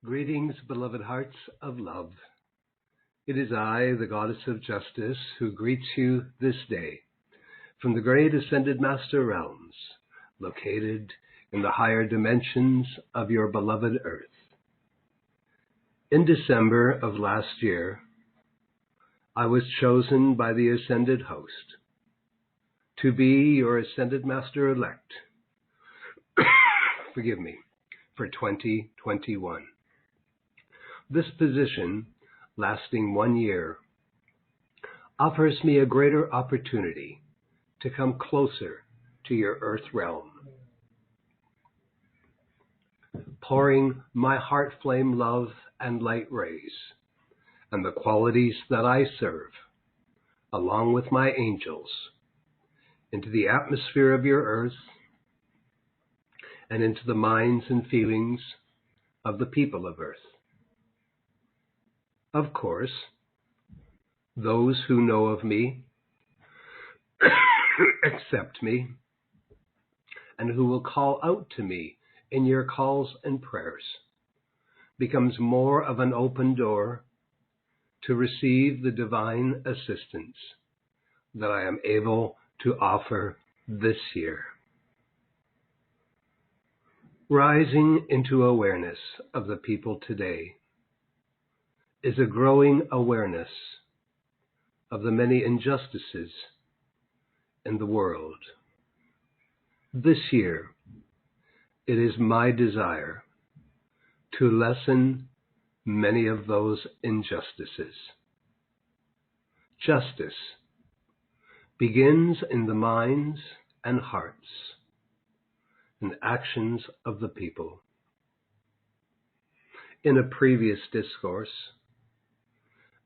Greetings, beloved hearts of love. It is I, the Goddess of Justice, who greets you this day from the great Ascended Master realms, located in the higher dimensions of your beloved Earth. In December of last year, I was chosen by the Ascended Host to be your Ascended Master-elect, for 2021. This position, lasting 1 year, offers me a greater opportunity to come closer to your earth realm, pouring my heart flame love and light rays and the qualities that I serve, along with my angels, into the atmosphere of your earth and into the minds and feelings of the people of earth. Of course, those who know of me, accept me, and who will call out to me in your calls and prayers, becomes more of an open door to receive the divine assistance that I am able to offer this year. Rising into awareness of the people today is a growing awareness of the many injustices in the world. This year, it is my desire to lessen many of those injustices. Justice begins in the minds and hearts and actions of the people. In a previous discourse,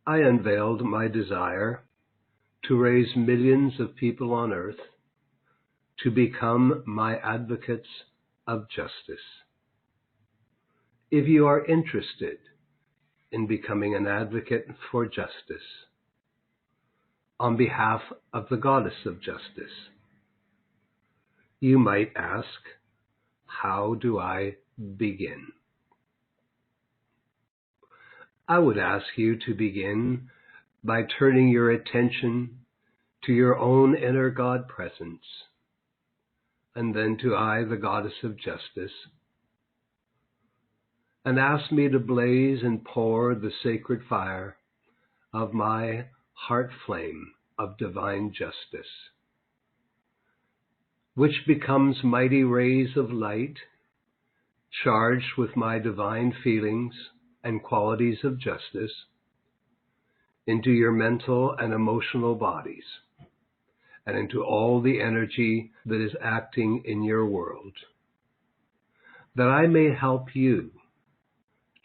I unveiled my desire to raise millions of people on earth to become my advocates of justice. If you are interested in becoming an advocate for justice on behalf of the Goddess of Justice, you might ask, how do I begin? I would ask you to begin by turning your attention to your own inner God presence, and then to I, the Goddess of Justice, and ask me to blaze and pour the sacred fire of my heart flame of divine justice, which becomes mighty rays of light charged with my divine feelings and qualities of justice into your mental and emotional bodies and into all the energy that is acting in your world, that I may help you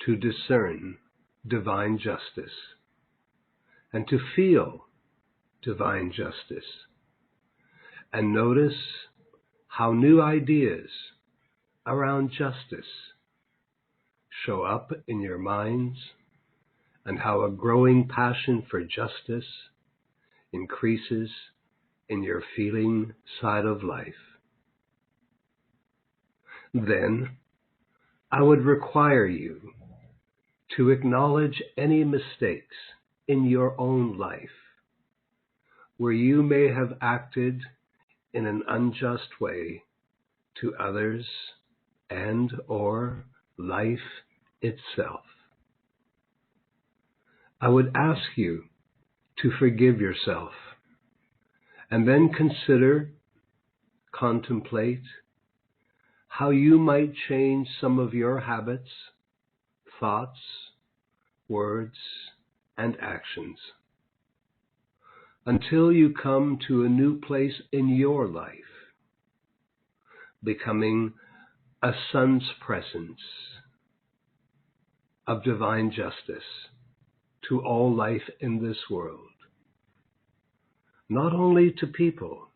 to discern divine justice and to feel divine justice and notice how new ideas around justice show up in your minds, and how a growing passion for justice increases in your feeling side of life. Then I would require you to acknowledge any mistakes in your own life where you may have acted in an unjust way to others and or life itself. I would ask you to forgive yourself and then contemplate how you might change some of your habits, thoughts, words, and actions until you come to a new place in your life, becoming a sun's presence of divine justice to all life in this world, not only to people,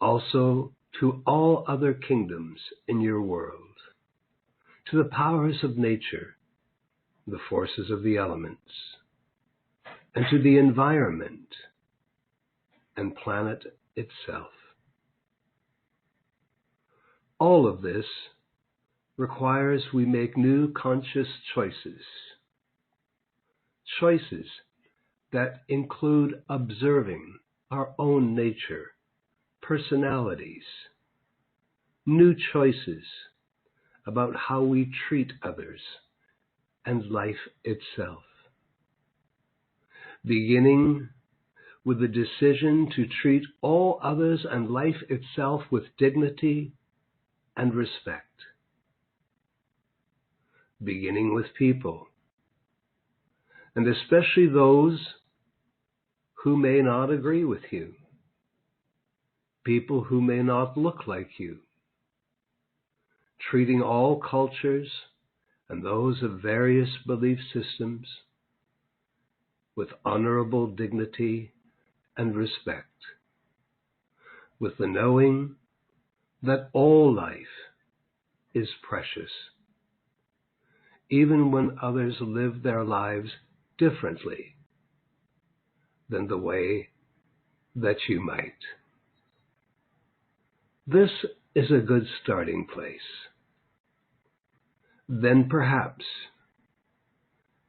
also to all other kingdoms in your world, to the powers of nature, the forces of the elements, and to the environment and planet itself. All of this requires we make new conscious choices. Choices that include observing our own nature, personalities, new choices about how we treat others and life itself. Beginning with the decision to treat all others and life itself with dignity and respect. Beginning with people, and especially those who may not agree with you, people who may not look like you, treating all cultures and those of various belief systems with honorable dignity and respect, with the knowing that all life is precious, even when others live their lives differently than the way that you might. This is a good starting place. Then perhaps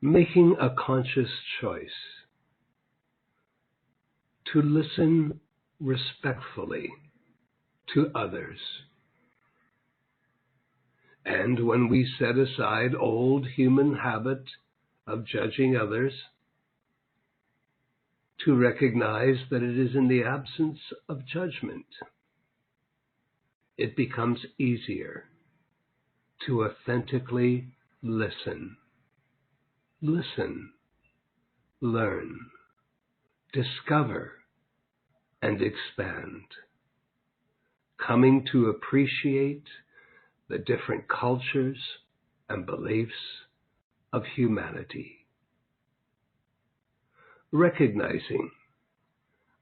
making a conscious choice to listen respectfully to others. And when we set aside old human habit of judging others, to recognize that it is in the absence of judgment, it becomes easier to authentically listen. Listen, learn, discover, and expand, coming to appreciate the different cultures and beliefs of humanity. Recognizing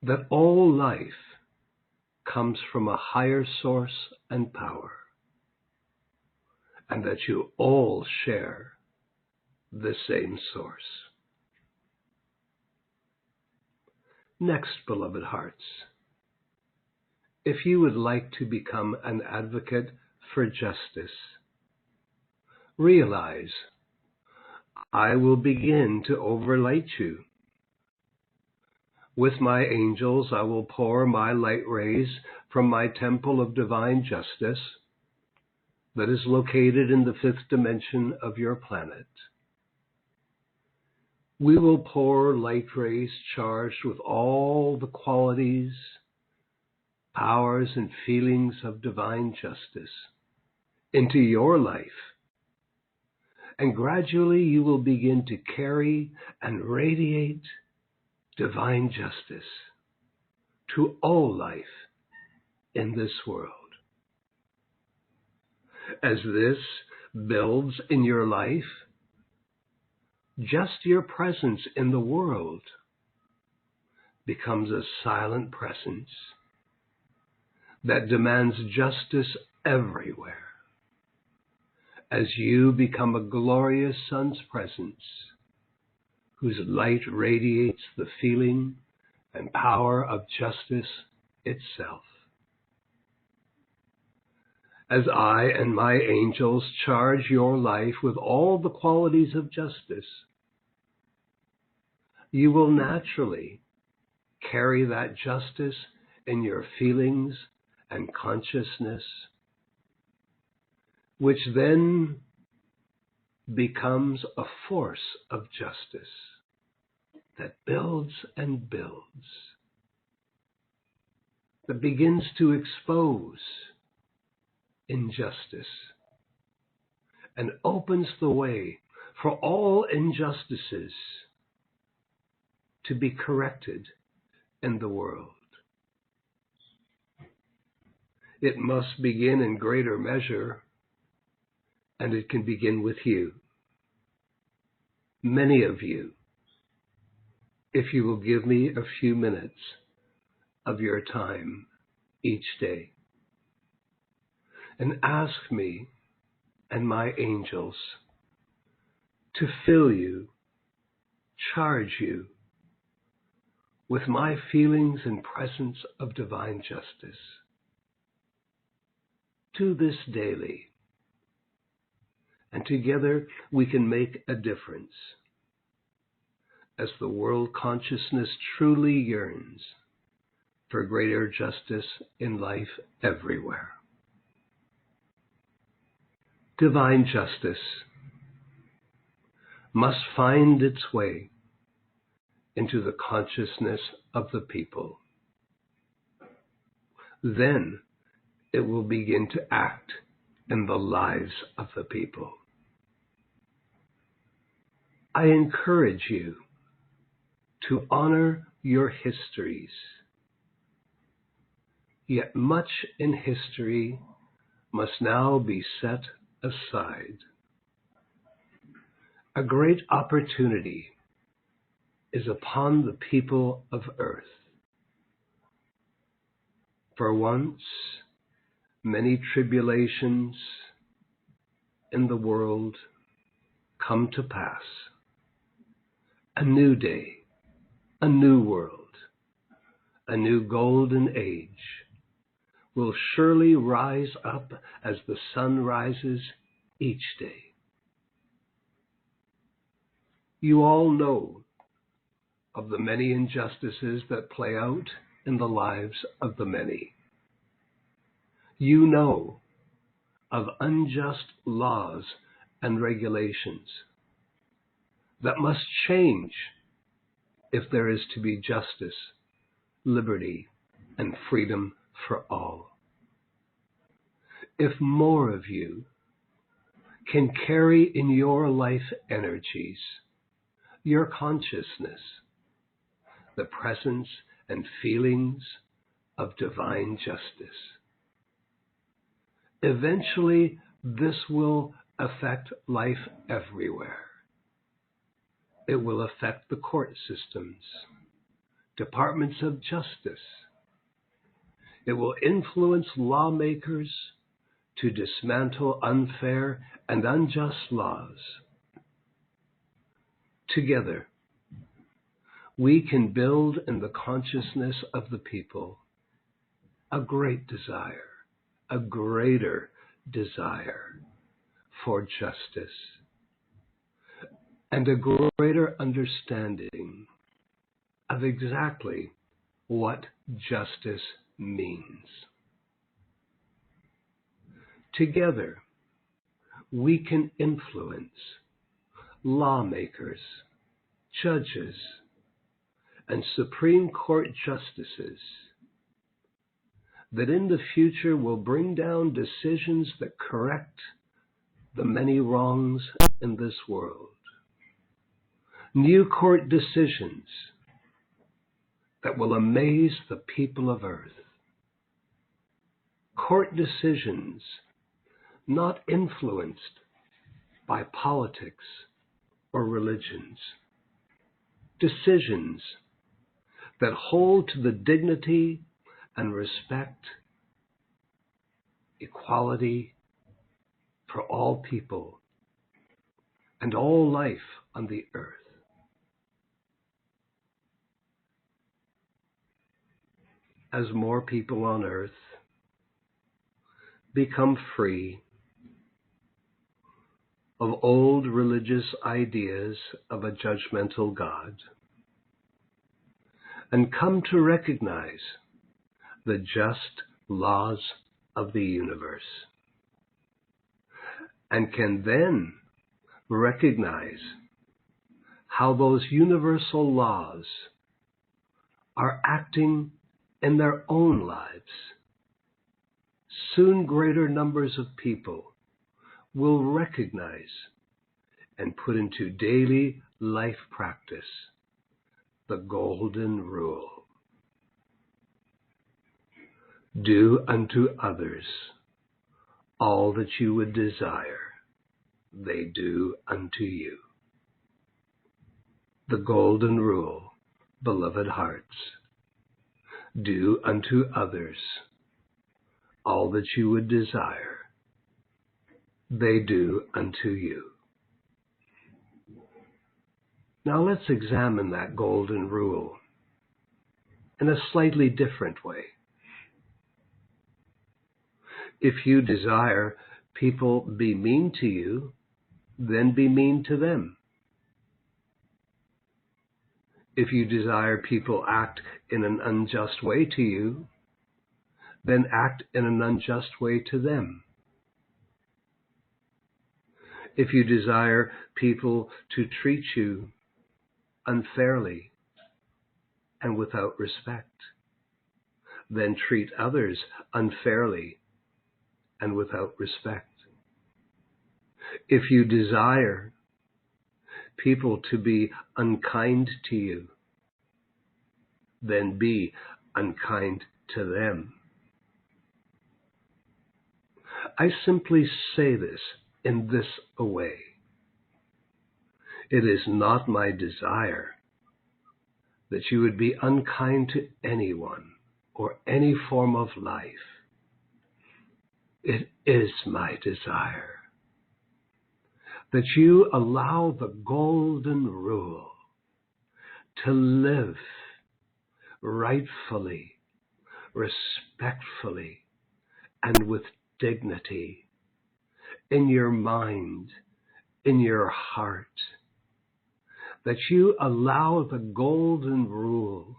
that all life comes from a higher source and power, and that you all share the same source. Next, beloved hearts, if you would like to become an advocate for justice, realize I will begin to overlight you. With my angels, I will pour my light rays from my temple of divine justice that is located in the fifth dimension of your planet. We will pour light rays charged with all the qualities, powers, and feelings of divine justice into your life. And gradually you will begin to carry and radiate divine justice to all life in this world. As this builds in your life, just your presence in the world becomes a silent presence that demands justice everywhere, as you become a glorious sun's presence whose light radiates the feeling and power of justice itself. As I and my angels charge your life with all the qualities of justice, you will naturally carry that justice in your feelings and consciousness, which then becomes a force of justice that builds and builds, that begins to expose injustice and opens the way for all injustices to be corrected in the world. It must begin in greater measure, and it can begin with you. Many of you, if you will give me a few minutes of your time each day and ask me and my angels to fill you, charge you with my feelings and presence of divine justice. Do this daily, and together we can make a difference as the world consciousness truly yearns for greater justice in life everywhere. Divine justice must find its way into the consciousness of the people. Then it will begin to act in the lives of the people. I encourage you to honor your histories. Yet much in history must now be set aside. A great opportunity is upon the people of earth. For once, many tribulations in the world come to pass. A new day, a new world, a new golden age will surely rise up as the sun rises each day. You all know of the many injustices that play out in the lives of the many. You know of unjust laws and regulations that must change if there is to be justice, liberty, and freedom for all. If more of you can carry in your life energies, your consciousness, the presence and feelings of divine justice, eventually this will affect life everywhere. It will affect the court systems, departments of justice. It will influence lawmakers to dismantle unfair and unjust laws. Together, we can build in the consciousness of the people a great desire, a greater desire for justice, and a greater understanding of exactly what justice means. Together, we can influence lawmakers, judges, and Supreme Court justices that in the future will bring down decisions that correct the many wrongs in this world. New court decisions that will amaze the people of earth. Court decisions not influenced by politics or religions. Decisions that hold to the dignity and respect, equality for all people and all life on the earth. As more people on earth become free of old religious ideas of a judgmental God and come to recognize the just laws of the universe, and can then recognize how those universal laws are acting in their own lives, soon greater numbers of people will recognize and put into daily life practice the golden rule. Do unto others all that you would desire they do unto you. The golden rule, beloved hearts. Do unto others all that you would desire they do unto you. Now let's examine that golden rule in a slightly different way. If you desire people be mean to you, then be mean to them. If you desire people act in an unjust way to you, then act in an unjust way to them. If you desire people to treat you unfairly and without respect, then treat others unfairly and without respect. If you desire people to be unkind to you, then be unkind to them. I simply say this in this way. It is not my desire that you would be unkind to anyone or any form of life. It is my desire that you allow the golden rule to live rightfully, respectfully, and with dignity in your mind, in your heart. That you allow the golden rule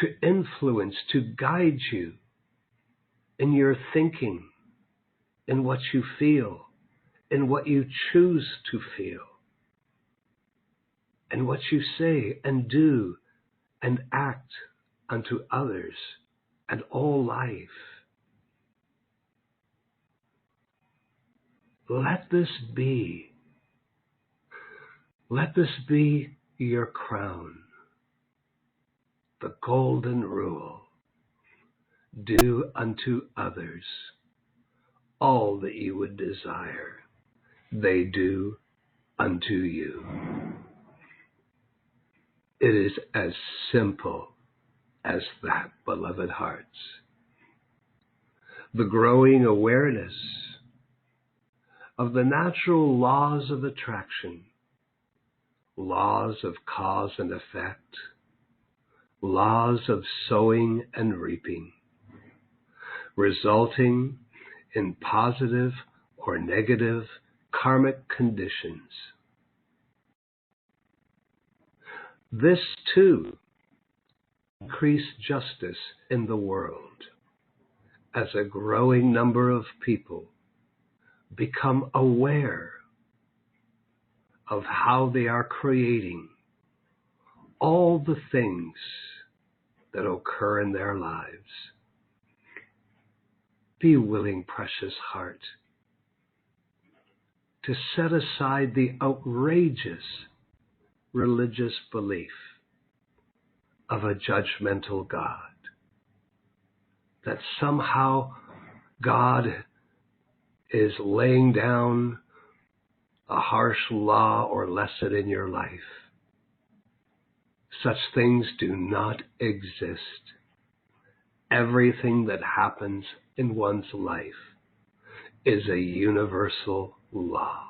to influence, to guide you in your thinking, in what you feel, in what you choose to feel, in what you say and do and act unto others and all life. Let this be your crown, the golden rule. Do unto others all that you would desire they do unto you. It is as simple as that, beloved hearts. The growing awareness of the natural laws of attraction, laws of cause and effect, laws of sowing and reaping, resulting in positive or negative karmic conditions. This too increased justice in the world as a growing number of people become aware of how they are creating all the things that occur in their lives. Be willing, precious heart, to set aside the outrageous religious belief of a judgmental God, that somehow God is laying down a harsh law or lesson in your life. Such things do not exist. Everything that happens in one's life is a universal law.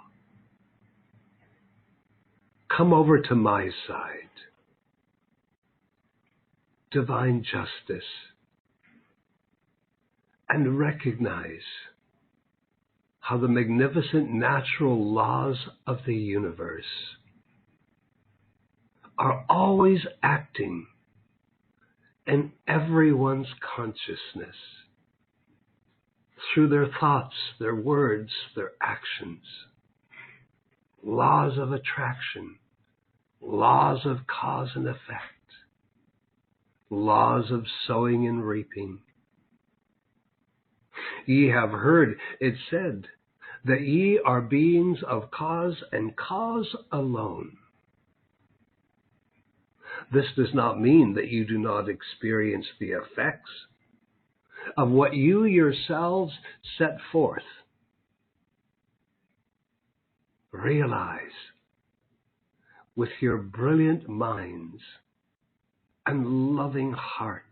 Come over to my side. Divine justice. And recognize how the magnificent natural laws of the universe are always acting in everyone's consciousness through their thoughts, their words, their actions. Laws of attraction, laws of cause and effect, laws of sowing and reaping. Ye have heard it said that ye are beings of cause and cause alone. This does not mean that you do not experience the effects of what you yourselves set forth. Realize with your brilliant minds and loving hearts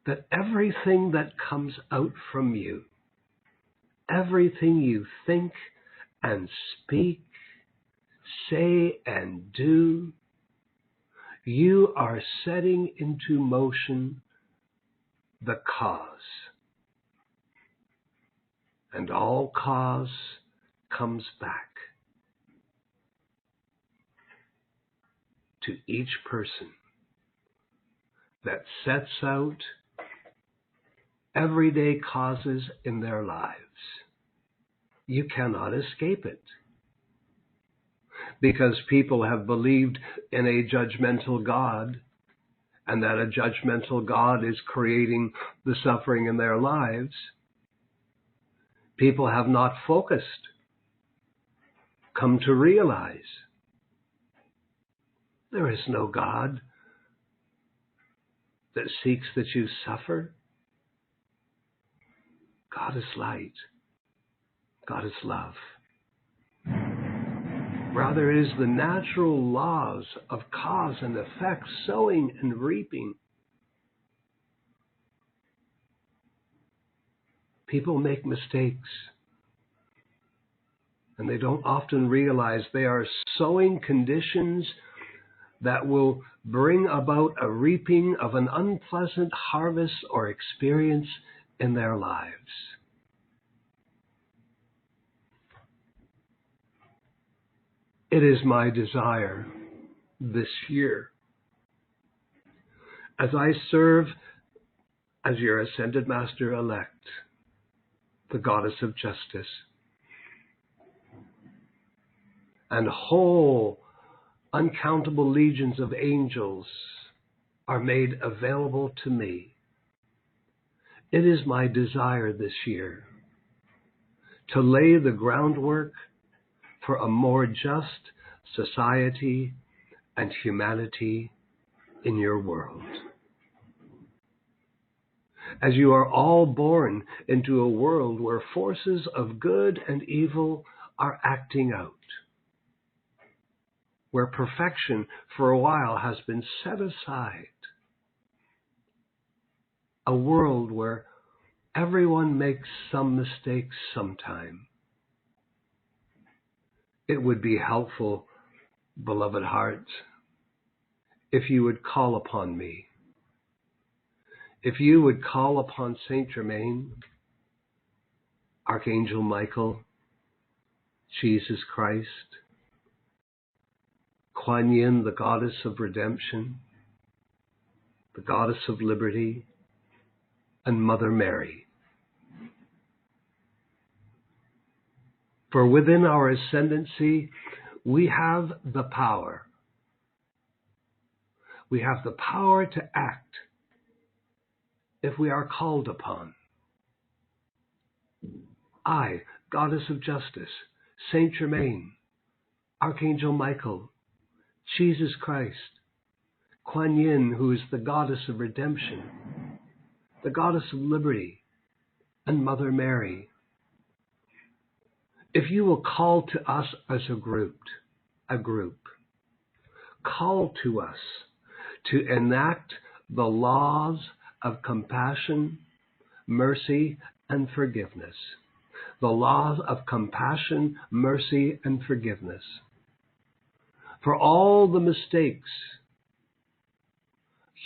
that everything that comes out from you, everything you think and speak, say and do, you are setting into motion the cause. and all cause comes back to each person that sets out everyday causes in their lives. You cannot escape it, because people have believed in a judgmental God, and that a judgmental God is creating the suffering in their lives. People have not focused, come to realize there is no God that seeks that you suffer. God is light. God is love. Rather, it is the natural laws of cause and effect, sowing and reaping. People make mistakes, and they don't often realize they are sowing conditions that will bring about a reaping of an unpleasant harvest or experience in their lives. It is my desire this year, as I serve as your Ascended Master-elect, the Goddess of Justice, and whole uncountable legions of angels are made available to me. It is my desire this year to lay the groundwork for a more just society and humanity in your world. As you are all born into a world where forces of good and evil are acting out, where perfection for a while has been set aside, a world where everyone makes some mistakes sometime. It would be helpful, beloved hearts, if you would call upon me, if you would call upon Saint Germain, Archangel Michael, Jesus Christ, Kuan Yin, the Goddess of Redemption, the Goddess of Liberty, and Mother Mary. For within our ascendancy, we have the power. We have the power to act if we are called upon. I, Goddess of Justice, Saint Germain, Archangel Michael, Jesus Christ, Kuan Yin, who is the Goddess of Redemption, the Goddess of Liberty, and Mother Mary. If you will call to us as a group, call to us to enact the laws of compassion, mercy, and forgiveness. The laws of compassion, mercy, and forgiveness. For all the mistakes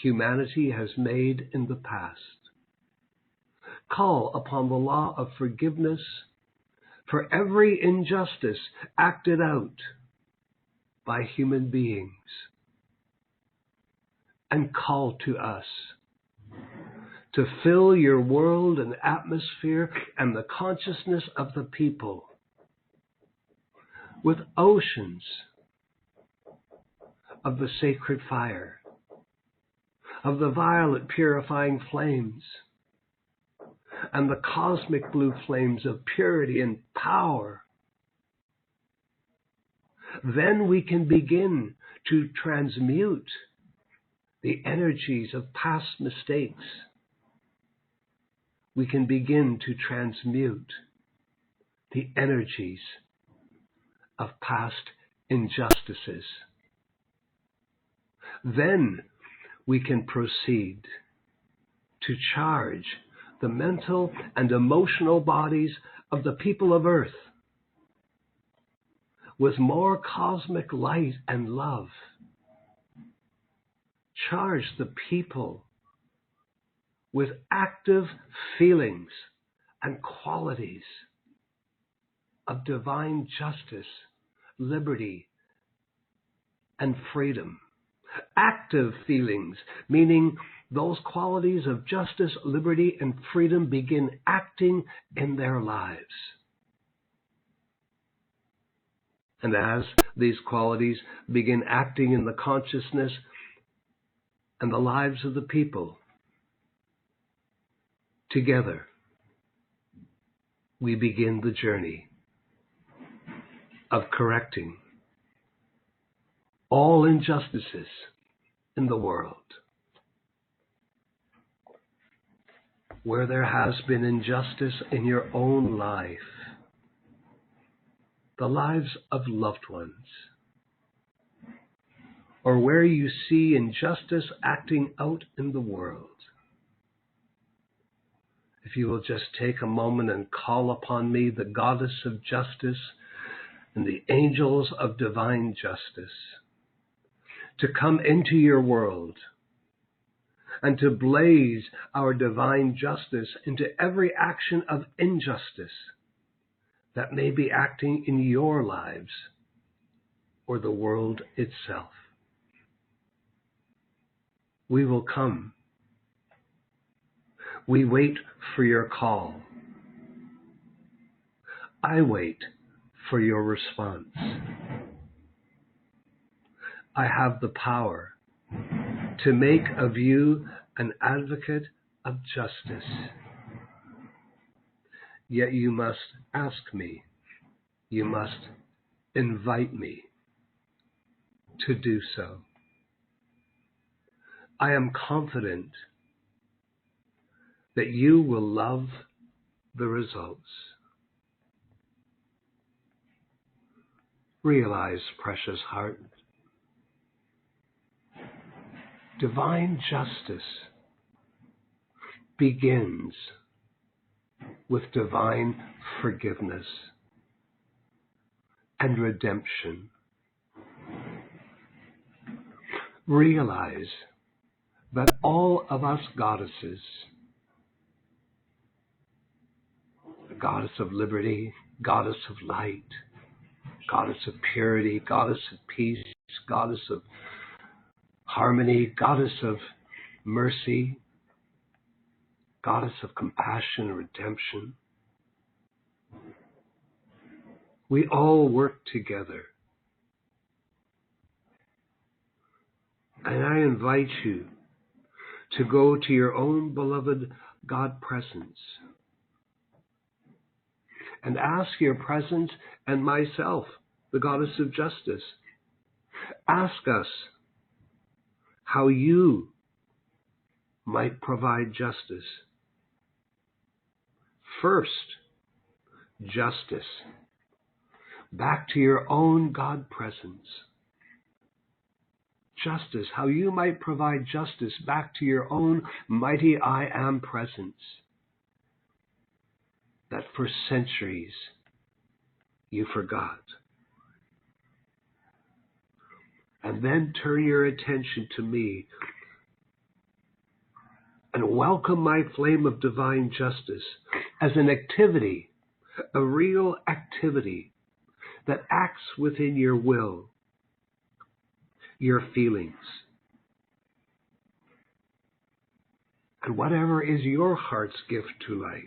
humanity has made in the past. Call upon the law of forgiveness for every injustice acted out by human beings. And call to us to fill your world and atmosphere and the consciousness of the people with oceans of the sacred fire, of the violet purifying flames, and the cosmic blue flames of purity and power. Then we can begin to transmute the energies of past mistakes. We can begin to transmute the energies of past injustices. Then we can proceed to charge the mental and emotional bodies of the people of Earth with more cosmic light and love. Charge the people with active feelings and qualities of divine justice, liberty, and freedom. Active feelings, meaning those qualities of justice, liberty, and freedom begin acting in their lives. And as these qualities begin acting in the consciousness and the lives of the people, together we begin the journey of correcting all injustices in the world. Where there has been injustice in your own life, the lives of loved ones, or where you see injustice acting out in the world, if you will just take a moment and call upon me, the goddess of justice and the angels of divine justice, to come into your world and to blaze our divine justice into every action of injustice that may be acting in your lives or the world itself. We will come. We wait for your call. I wait for your response. I have the power to make of you an advocate of justice. Yet you must ask me, you must invite me to do so. I am confident that you will love the results. Realize, precious heart, divine justice begins with divine forgiveness and redemption. Realize that all of us goddesses, the goddess of liberty, goddess of light, goddess of purity, goddess of peace, goddess of harmony, goddess of mercy, goddess of compassion and redemption, we all work together. And I invite you to go to your own beloved God presence and ask your presence and myself, the goddess of justice, ask us how you might provide justice. First, justice. Back to your own God presence. Justice, how you might provide justice back to your own mighty I Am presence that for centuries you forgot. And then turn your attention to me and welcome my flame of divine justice as an activity, a real activity that acts within your will, your feelings, and whatever is your heart's gift to life.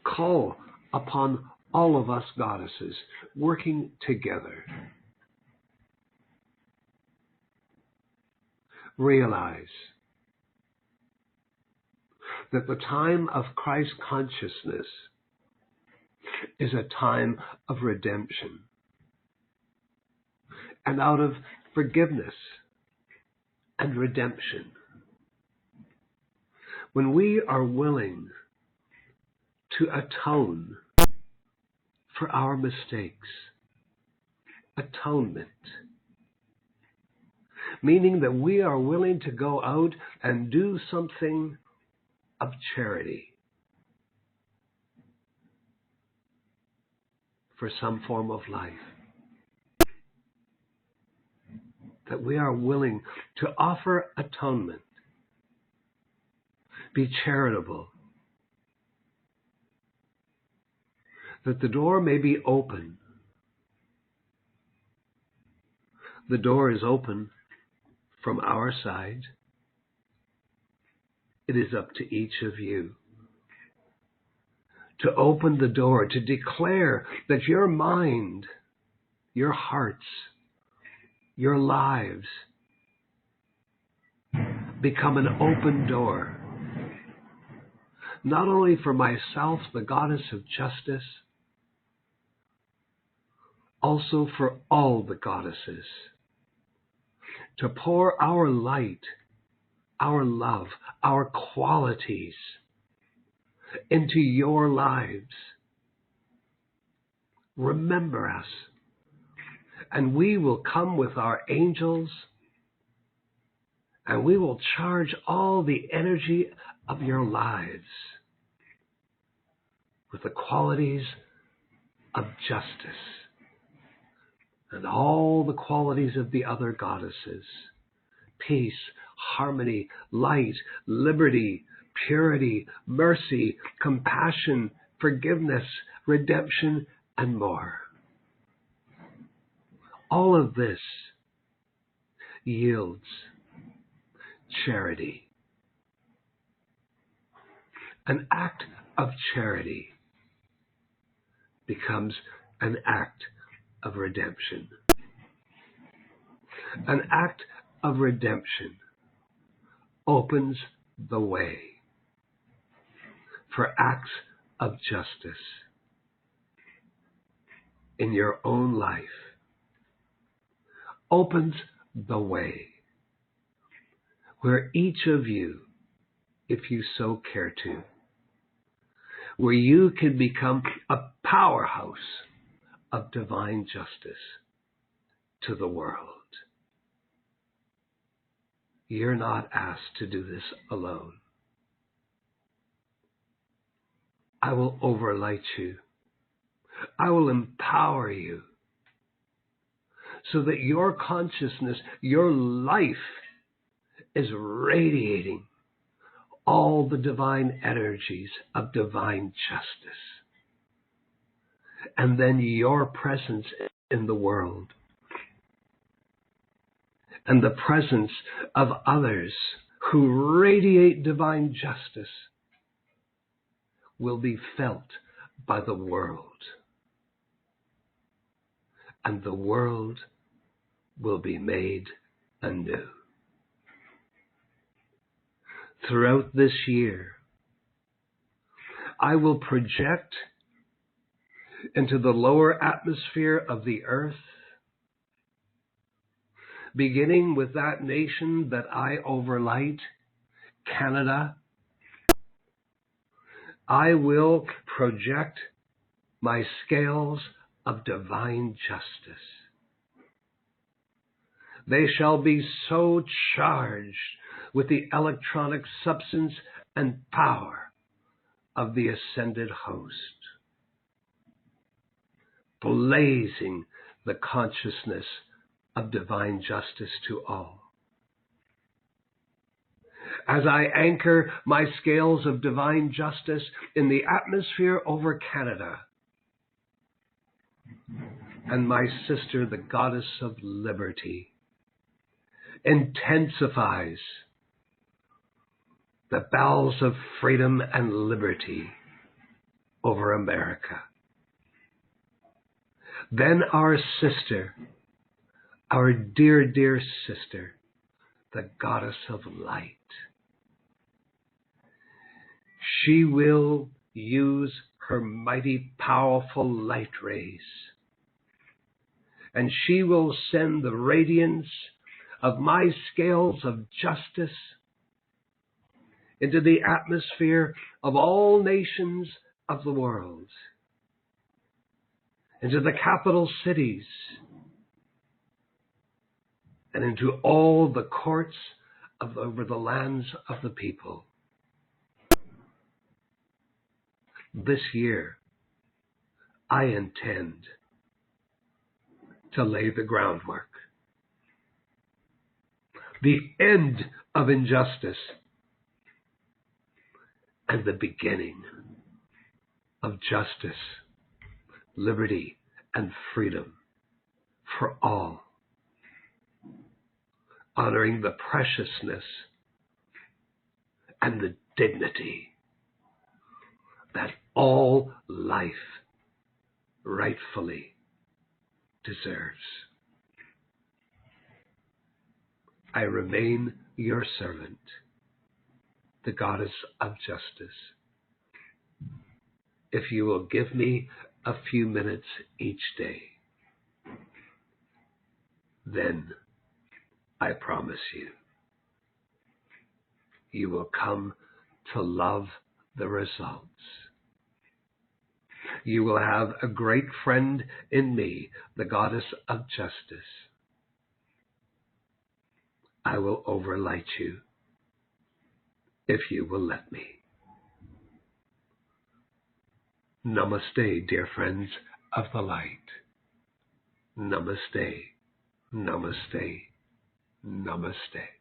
Call upon all of us goddesses working together. Realize that the time of Christ consciousness is a time of redemption. And out of forgiveness and redemption, when we are willing to atone for our mistakes, atonement, meaning that we are willing to go out and do something of charity for some form of life, that we are willing to offer atonement, be charitable, that the door may be open. The door is open from our side. It is up to each of you to open the door, to declare that your mind, your hearts, your lives become an open door, not only for myself, the goddess of justice, also for all the goddesses, to pour our light, our love, our qualities into your lives. Remember us, and we will come with our angels, and we will charge all the energy of your lives with the qualities of justice and all the qualities of the other goddesses: peace, harmony, light, liberty, purity, mercy, compassion, forgiveness, redemption, and more. All of this yields charity. An act of charity becomes an act of redemption. An act of redemption opens the way for acts of justice in your own life, opens the way where each of you, if you so care to, where you can become a powerhouse of divine justice to the world. You're not asked to do this alone. I will overlight you. I will empower you so that your consciousness, your life is radiating all the divine energies of divine justice. And then your presence in the world and the presence of others who radiate divine justice will be felt by the world. And the world will be made anew. Throughout this year, I will project into the lower atmosphere of the earth, beginning with that nation that I overlight, Canada. I will project my scales of divine justice. They shall be so charged with the electronic substance and power of the ascended host, blazing the consciousness of divine justice to all. As I anchor my scales of divine justice in the atmosphere over Canada, and my sister, the goddess of liberty, intensifies the bells of freedom and liberty over America. Then our sister, our dear, dear sister, the goddess of light, she will use her mighty, powerful light rays, and she will send the radiance of my scales of justice into the atmosphere of all nations of the world, into the capital cities, and into all the courts over the lands of the people. This year, I intend to lay the groundwork. The end of injustice and the beginning of justice liberty, and freedom for all, honoring the preciousness and the dignity that all life rightfully deserves. I remain your servant, the goddess of justice. If you will give me a few minutes each day, then I promise you will come to love the results. You will have a great friend in me, the goddess of justice. I will overlight you if you will let me. Namaste, dear friends of the light. Namaste, namaste, namaste.